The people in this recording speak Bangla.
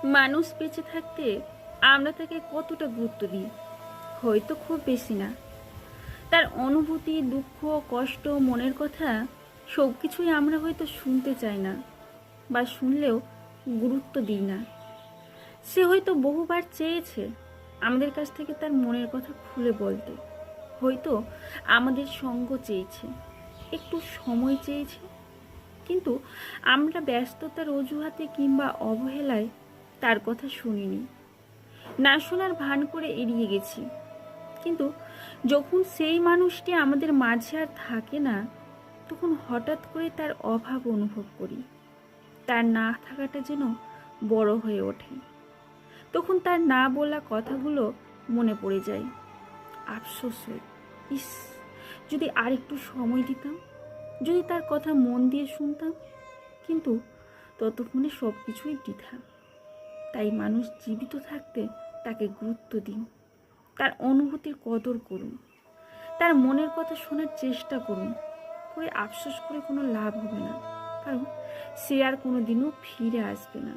মানুষ বেঁচে থাকতে আমরা তাকে কতটা গুরুত্ব দিই? হয়তো খুব বেশি না। তার অনুভূতি, দুঃখ, কষ্ট, মনের কথা সব কিছুই আমরা হয়তো শুনতে চাই না, বা শুনলেও গুরুত্ব দিই না। সে হয়তো বহুবার চেয়েছে আমাদের কাছ থেকে তার মনের কথা খুলে বলতে, হয়তো আমাদের সঙ্গ চেয়েছে, একটু সময় চেয়েছে, কিন্তু আমরা ব্যস্ততার অজুহাতে কিংবা অবহেলায় তার কথা শুনিনি, না শোনার ভান করে এড়িয়ে গেছি। কিন্তু যখন সেই মানুষটি আমাদের মাঝে আর থাকে না, তখন হঠাৎ করে তার অভাব অনুভব করি। তার না থাকাটা যেন বড় হয়ে ওঠে। তখন তার না বলা কথাগুলো মনে পড়ে যায়। আফসোস হয়, ইস, যদি আর একটু সময় দিতাম, যদি তার কথা মন দিয়ে শুনতাম। কিন্তু ততক্ষণে সব কিছুই বৃথা। তাই মানুষ জীবিত থাকতে তাকে গুরুত্ব দিন, তার অনুভূতির কদর করুন, তার মনের কথা শোনার চেষ্টা করুন। পরে আফসোস করে কোনো লাভ হবে না, কারণ সে আর কোনো দিনও ফিরে আসবে না।